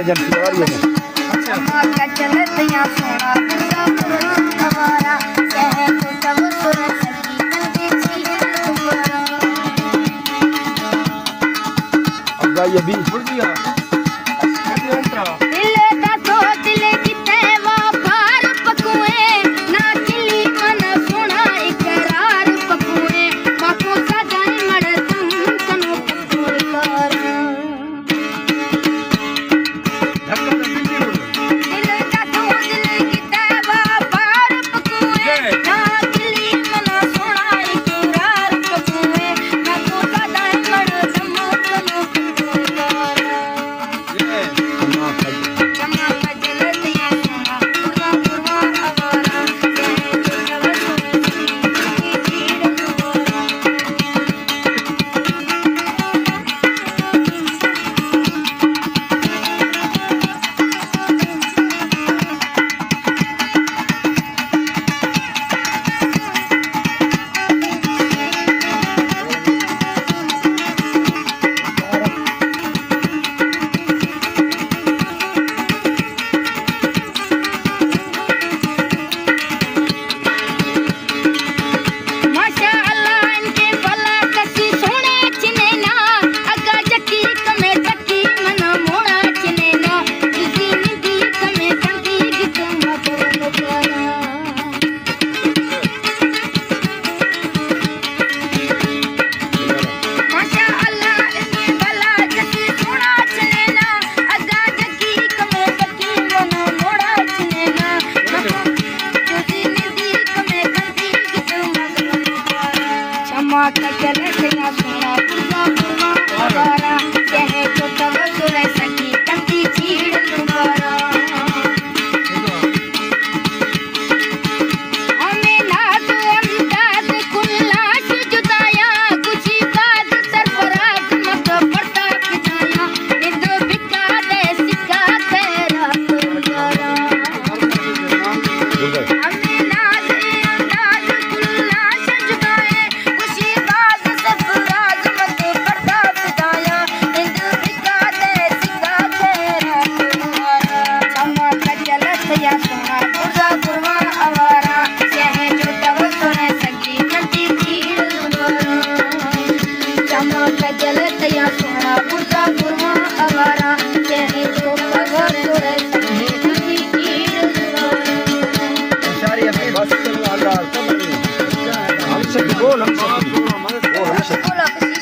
Agency वाली है। चमक चलतिया सोना पूरा हमारा कहे तो सब सुर सकी कंदी चीड़ दोबारा। अब गाइए भी उड़ गया दिल दा तो दिल किते वफार पकुए ना किली मन सोना इकरार पकुए बापू सदाई मड़ तुम कनो पकुर कर। दिल दा तो दिल किते वफार पकुए ना किली मन सोना इकरार पकुए बापू सदाई मड़ तुम कनो पकुर कर। चमक चलतिया सोना पूरा पूरा हमारा कहे तो सब सुर सकी चीड़ दोबारा। माशाअल्लाह इनके भला कसी सोने चिनेना अगा जकी कमे तकी मन मोड़ा चिनेना इसी निधि कमे कंदी गित मधुर दोबारा। माशाअल्लाह इनके भला कसी सोना चिनेना अगा जकी कमे तकी मन मोड़ा चिनेना इसी निधि कमे कंदी गित मधुर दोबारा। चमक चलतिया सोना पूरा पूरा हमारा कहे तो सब सुर सकी कंदी चीड़ दोबारा। हमें नाज अंदाज कुल्लाश जुदाया कुछ बात सरफराज मत पड़ता पिताया निद बिका दे सिक्का तेरा दोबारा। हमें नाज अंदाज कुल्लाश जुदाए कुछ बात सरफराज मत पड़ता पिताया निद बिका दे सिक्का तेरा दोबारा। चमक चलतिया सोना पूरा पूरा हमारा कहे जो तब सुर सकी कंदी चीड़ दोबारा। चमक चलतिया सोना पूरा पूरा हमारा कहे जो तब सुर सकी कंदी चीड़ दोबारा। सारी अपनी बस चलो आगा सब हम से बोल हम से